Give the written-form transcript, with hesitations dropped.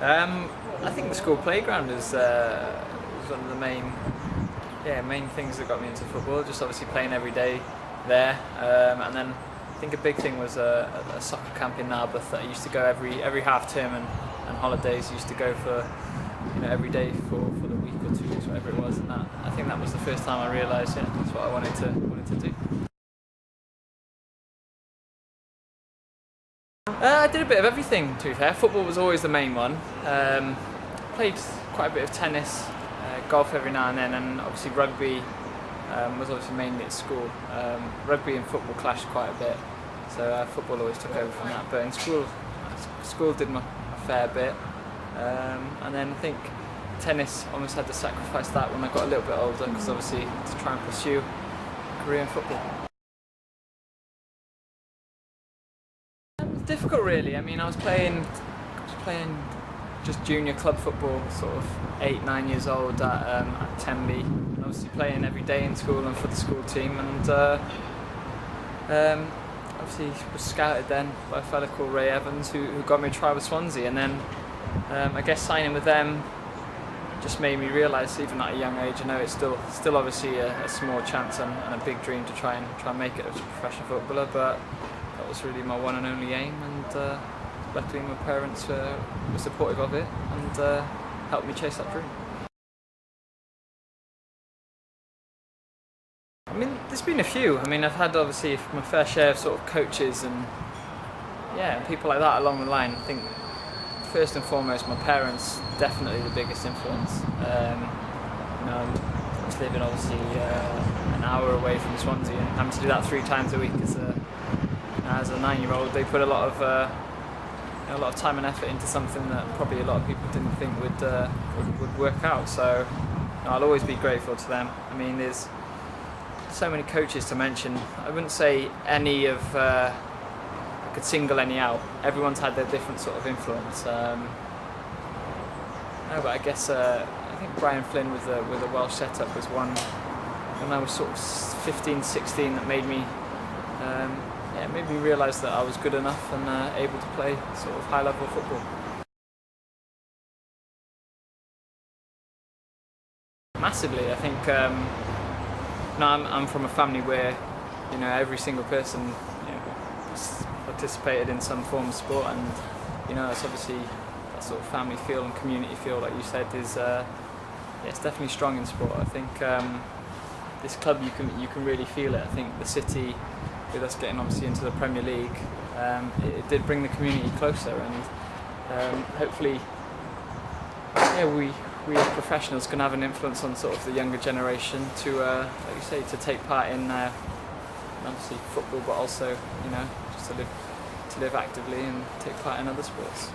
I think the school playground was one of the main things that got me into football. Just obviously playing every day there, and then I think a big thing was a soccer camp in Narberth that I used to go every half term and holidays. Used to go for every day for the week or 2 weeks, whatever it was, and I think that was the first time I realised that's what I wanted to do. I did a bit of everything, to be fair. Football was always the main one. Played quite a bit of tennis, golf every now and then, and obviously rugby was obviously mainly at school. Rugby and football clashed quite a bit, so football always took over from that. But in school did a fair bit, and then I think tennis almost had to sacrifice that when I got a little bit older, because obviously to try and pursue a career in football. Difficult, really. I mean, I was playing just junior club football, sort of 8-9 years old at Tenby, and obviously playing every day in school and for the school team, and obviously was scouted then by a fella called Ray Evans who got me a try with Swansea, and then I guess signing with them just made me realise, even at a young age, it's still obviously a small chance and a big dream to try and make it as a professional footballer, but that was really my one and only aim, and luckily my parents were supportive of it and helped me chase that dream. I mean, there's been a few. I mean, I've had obviously my fair share of sort of coaches and people like that along the line. I think first and foremost my parents, definitely the biggest influence. I was living obviously an hour away from Swansea and having to do that 3 times a week as a 9-year-old. They put a lot of time and effort into something that probably a lot of people didn't think would work out. So I'll always be grateful to them. I mean, there's so many coaches to mention. I wouldn't say any of I could single any out. Everyone's had their different sort of influence. No, but I guess I think Brian Flynn with the Welsh setup was one when I was sort of 15, 16 that made me realise that I was good enough and able to play sort of high-level football. Massively, I think. I'm from a family where every single person participated in some form of sport, and it's obviously that sort of family feel and community feel, like you said, is it's definitely strong in sport. I think this club you can really feel it. I think the city, with us getting obviously into the Premier League, it did bring the community closer, and hopefully we as professionals can have an influence on sort of the younger generation to, like you say, to take part in obviously football, but also just to live actively and take part in other sports.